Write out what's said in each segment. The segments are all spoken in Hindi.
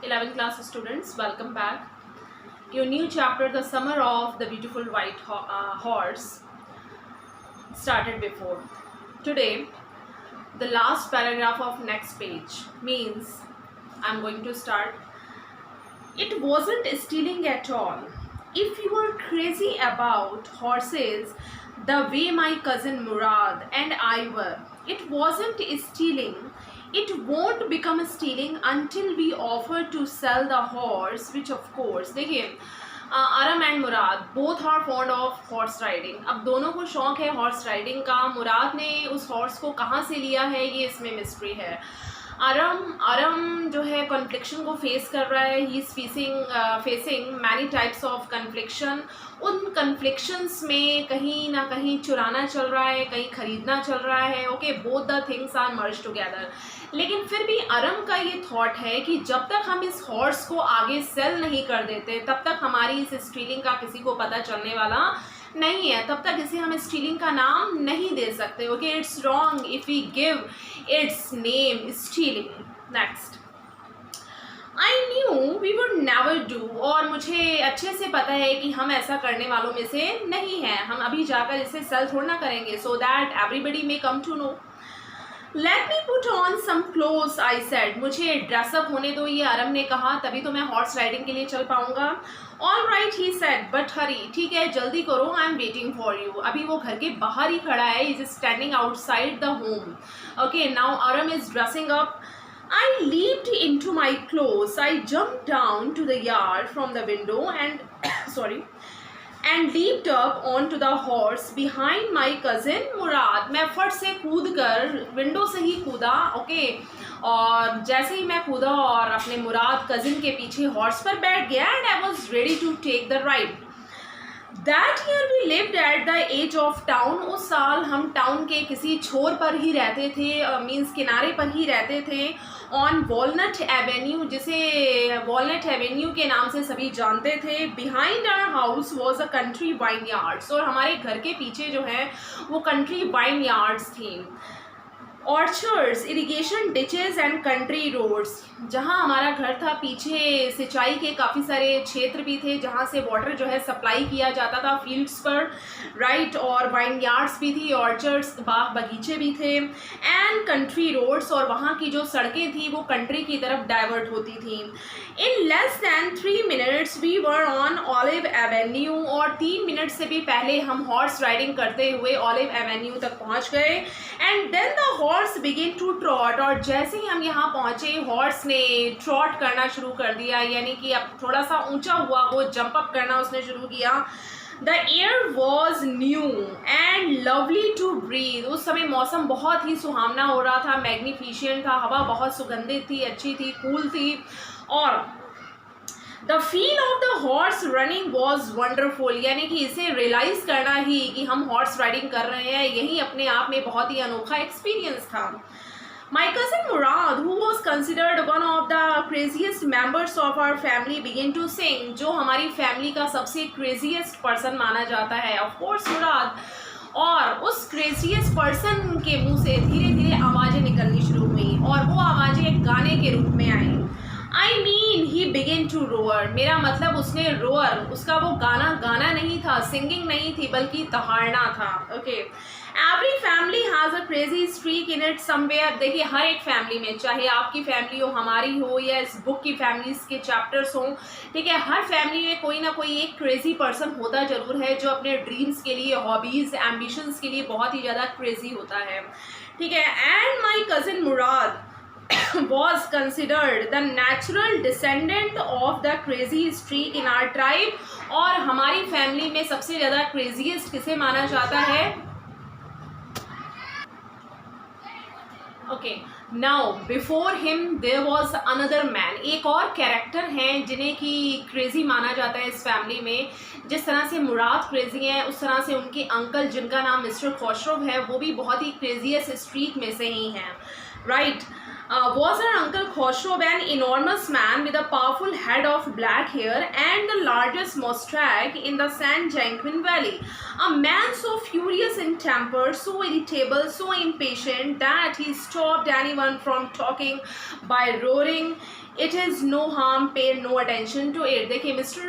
11th class students, welcome back. Your new chapter, The Summer of the Beautiful White Horse, started before. Today, the last paragraph of next page means I'm going to start. It wasn't stealing at all. If you were crazy about horses the way my cousin Murad and I were, it wasn't stealing. It won't become stealing until we offer to sell the horse, which of course, देखिए Aram and Murad both are fond of horse riding. अब दोनों को शौक है हॉर्स राइडिंग का. मुराद ने उस हॉर्स को कहाँ से लिया है ये इसमें मिस्ट्री है. आरम जो है कॉन्फ्लिक्शन को फेस कर रहा है. He is facing many types of confliction. उन कन्फ्लिक्शंस में कहीं ना कहीं चुराना चल रहा है, कहीं खरीदना चल रहा है. Okay, both the things are merge together. लेकिन फिर भी आरम का ये थॉट है कि जब तक हम इस हॉर्स को आगे सेल नहीं कर देते तब तक हमारी इस स्टीलिंग का किसी को पता चलने वाला नहीं है. तब तक इसे हम स्टीलिंग का नाम नहीं दे सकते. Okay, it's wrong if we give its name stealing. Next, I knew we would never do. और मुझे अच्छे से पता है कि हम ऐसा करने वालों में से नहीं हैं. हम अभी जाकर इसे सेल थोड़ा ना करेंगे. So that everybody may come to know. Let me put on some clothes I said. मुझे ड्रेसअप होने दो, ये आरम ने कहा, तभी तो मैं हॉर्स राइडिंग के लिए चल पाऊंगा. All right he said, but hurry. ठीक है, जल्दी करो, I am waiting for you. अभी वो घर के बाहर ही खड़ा है. Is standing outside the home. Okay, now Aram is dressing up. I leaped into my clothes. I jumped down to the yard from the window and leaped up onto the horse behind my cousin Murad. मैं फट से कूद कर विंडो से ही कूदा. ओके, और जैसे ही मैं कूदा और अपने मुराद कजिन के पीछे हॉर्स पर बैठ गया. And I was ready to take the ride. That year we lived at the edge of town. उस साल हम टाउन के किसी छोर पर ही रहते थे, मीन्स किनारे पर ही रहते थे. ऑन वॉलनट एवेन्यू, जिसे वॉलनट एवेन्यू के नाम से सभी जानते थे. Behind our house was a country wine yards. और हमारे घर के पीछे जो है वो कंट्री वाइन यार्ड्स थी. Orchards, irrigation ditches and country roads. जहाँ हमारा घर था पीछे सिंचाई के काफ़ी सारे क्षेत्र भी थे जहाँ से वाटर जो है सप्लाई किया जाता था फील्ड्स पर. राइट, और वाइन यार्ड्स भी थी, ऑर्चर्ड्स बाग बगीचे भी थे. एंड कंट्री रोड्स, और वहाँ की जो सड़कें थी वो कंट्री की तरफ डाइवर्ट होती थी. In less than 3 minutes we were on Olive Avenue. और 3 मिनट से भी पहले हम हॉर्स राइडिंग करते हुए ऑलिव एवेन्यू तक पहुँच गए. And then the horse begin to trot. और जैसे ही हम यहाँ पहुँचे हॉर्स ने ट्रॉट करना शुरू कर दिया, यानी कि अब थोड़ा सा ऊंचा हुआ वो जंप अप करना उसने शुरू किया. The air was new and lovely to breathe. उस समय मौसम बहुत ही सुहावना हो रहा था, मैग्निफिशियंट था. हवा बहुत सुगंधित थी, अच्छी थी, कूल थी. और the feel of the horse running was wonderful. यानी कि इसे रियलाइज करना ही कि हम हॉर्स राइडिंग कर रहे हैं, यही अपने आप में बहुत ही अनोखा एक्सपीरियंस था. My cousin Murad, who was considered one of the craziest members of our family, began to sing. जो हमारी फैमिली का सबसे craziest person माना जाता है, of course मुराद. और उस craziest person के मुंह से धीरे धीरे आवाज़ें निकलनी शुरू हुई और वो आवाज़ें एक गाने के रूप में आई. I mean, he began to roar. मेरा मतलब उसने roar, उसका वो गाना नहीं था, सिंगिंग नहीं थी, बल्कि दहाड़ना था. Okay, every family has a crazy streak in it somewhere. देखिए, हर एक फैमिली में, चाहे आपकी फैमिली हो, हमारी हो, या इस बुक की फैमिलीज के चैप्टर्स हों, ठीक है, हर फैमिली में कोई ना कोई एक क्रेजी पर्सन होता ज़रूर है जो अपने ड्रीम्स के लिए, हॉबीज़, एम्बिशंस के लिए बहुत ही ज़्यादा क्रेजी होता है. ठीक है, and my cousin Murad was considered the natural descendant of the crazy streak in our tribe. और हमारी फैमिली में सबसे ज़्यादा क्रेजीएस्ट किसे माना जाता है? Okay, now before him there was another man. एक और कैरेक्टर हैं जिन्हें कि क्रेजी माना जाता है इस फैमिली में. जिस तरह से मुराद क्रेजी हैं उस तरह से उनके अंकल जिनका नाम मिस्टर खोशरव है वो भी बहुत ही क्रेजीएस्ट स्ट्रीक में से ही हैं. Right, was her uncle Khosrow an enormous man with a powerful head of black hair and the largest moustache in the San Joaquin Valley. A man so furious in temper, so irritable, so impatient that he stopped anyone from talking by roaring it is no harm, pay no attention to it. देखिए मिस्टर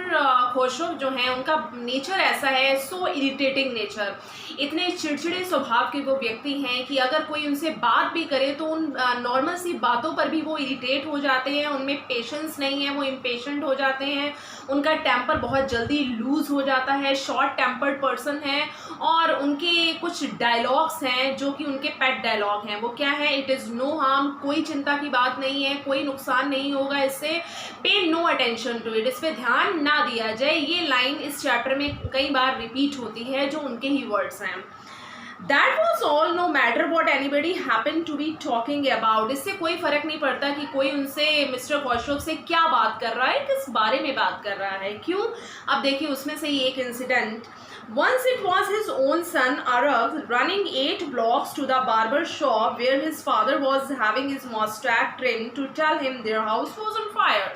खुशरो जो हैं उनका नेचर ऐसा है, सो इरिटेटिंग नेचर, इतने चिड़चिड़े स्वभाव के वो व्यक्ति हैं कि अगर कोई उनसे बात भी करे तो उन नॉर्मल सी बातों पर भी वो इरिटेट हो जाते हैं, उनमें पेशेंस नहीं है, वो इम्पेशेंट हो जाते हैं, उनका टेम्पर बहुत जल्दी लूज़ हो जाता है, शॉर्ट टेम्पर्ड पर्सन है। और उनके कुछ डायलॉग्स हैं जो कि उनके पेट डायलॉग हैं, वो क्या है, इट इज़ नो हार्म, कोई चिंता की बात नहीं है, कोई नुकसान नहीं होगा इससे, पे नो अटेंशन टू इट, इस पर ध्यान ना दिया जाए। ये लाइन इस चैप्टर में कई बार रिपीट होती है, जो उनके ही वर्ड्स हैं। That was all, no matter what anybody happened to be talking about। इससे कोई फर्क नहीं पड़ता कि कोई उनसे मिस्टर खुशरो से क्या बात कर रहा है, किस बारे में बात कर रहा है, क्यों। अब देखिए उसमें से ही एक incident. Once it was his own son Arav running 8 blocks to the barber shop where his father was having his mustache trimmed to tell him their house was on fire।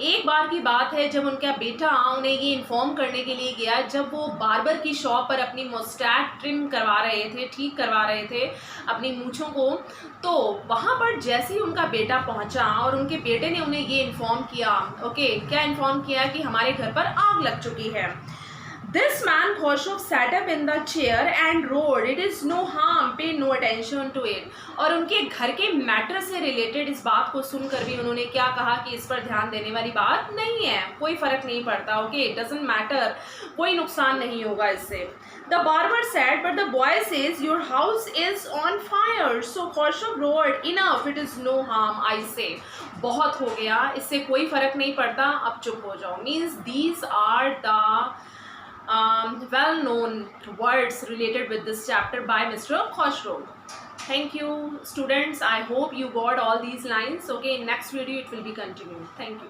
एक बार की बात है जब उनका बेटा उन्हें ये इन्फॉर्म करने के लिए गया, जब वो बार्बर की शॉप पर अपनी मुस्टैच ट्रिम करवा रहे थे, ठीक करवा रहे थे अपनी मूँछों को, तो वहाँ पर जैसे ही उनका बेटा पहुँचा और उनके बेटे ने उन्हें ये इन्फॉर्म किया, ओके, क्या इन्फॉर्म किया कि हमारे घर पर आग लग चुकी है। This man Khoshrow sat up in the chair and roared, "It is no harm, pay no attention to it।" और उनके घर के मैटर से रिलेटेड इस बात को सुनकर भी उन्होंने क्या कहा कि इस पर ध्यान देने वाली बात नहीं है, कोई फ़र्क नहीं पड़ता, ओके, इट डजंट मैटर, कोई नुकसान नहीं होगा इससे। The barber said, "But the boy says your house is on fire." So Khoshrow roared, "Enough, it is no harm, I say." बहुत हो गया, इससे कोई फ़र्क नहीं पड़ता, अब चुप हो जाओ। Means these are the well-known words related with this chapter by Mr. Khoshrow. Thank you, students. I hope you got all these lines. Okay, in next video it will be continued. Thank you.